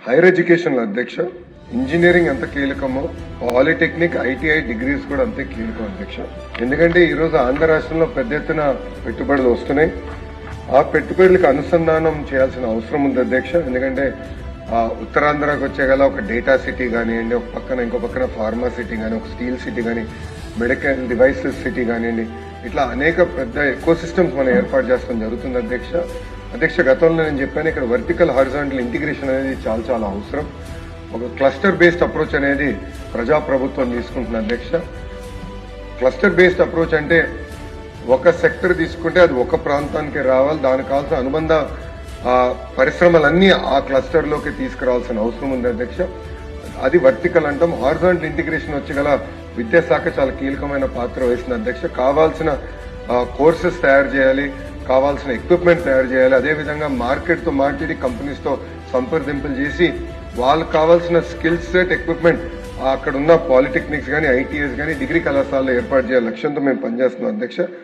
Higher education అధ్యక్ష engineering ఎంత కీలకమో polytechnic ITI degrees కూడా అంతే కీలకం అధ్యక్ష. ఎందుకంటే ఈ రోజు ఆంధ్ర రాష్ట్రంలో పెద్ద ఎత్తున పెట్టుబడులు వస్తున్నాయి. ఆ పెట్టుబడులకు అనుసంధానం చేయాల్సిన అవసరం ఉంది అధ్యక్ష. ఎందుకంటే ఉత్తరాంధ్రకు వచ్చేగల ఒక డేటా సిటీ కానివ్వండి, ఒక పక్కన ఇంకో పక్కన ఫార్మా సిటీ కానీ, ఒక స్టీల్ సిటీ కానీ, మెడికల్ డివైసెస్ సిటీ కానివ్వండి, ఇట్లా అనేక పెద్ద ఎకో సిస్టమ్స్ మనం ఏర్పాటు చేస్తాం జరుగుతుంది అధ్యక్ష. గతంలో నేను చెప్పాను, ఇక్కడ వర్టికల్ హారిజాంటల్ ఇంటిగ్రేషన్ అనేది చాలా చాలా అవసరం. ఒక క్లస్టర్ బేస్డ్ అప్రోచ్ అనేది ప్రజాప్రభుత్వం తీసుకుంటుంది అధ్యక్ష. క్లస్టర్ బేస్డ్ అప్రోచ్ అంటే ఒక సెక్టర్ తీసుకుంటే అది ఒక ప్రాంతానికి రావాలి, దానికి కావాల్సిన అనుబంధ పరిశ్రమలన్నీ ఆ క్లస్టర్ లోకి తీసుకురావాల్సిన అవసరం ఉంది అధ్యక్ష. అది వర్టికల్ అంటాం. హారిజాంటల్ ఇంటిగ్రేషన్ వచ్చి గల విద్యాశాఖ చాలా కీలకమైన పాత్ర వహిస్తుంది అధ్యక్ష. కావాల్సిన కోర్సెస్ తయారు చేయాలి, కావాల్సిన ఎక్విప్మెంట్ తయారు చేయాలి, అదేవిధంగా మార్కెట్ తో మాట్లాడి కంపెనీస్ తో సంప్రదింపులు చేసి వాళ్ళకు కావాల్సిన స్కిల్ సెట్ ఎక్విప్మెంట్ అక్కడ ఉన్న పాలిటెక్నిక్స్ కానీ, ఐటీఎస్ కానీ, డిగ్రీ కళాశాలలో ఏర్పాటు చేయాలి లక్ష్యంతో మేము పనిచేస్తున్నాం అధ్యక్ష.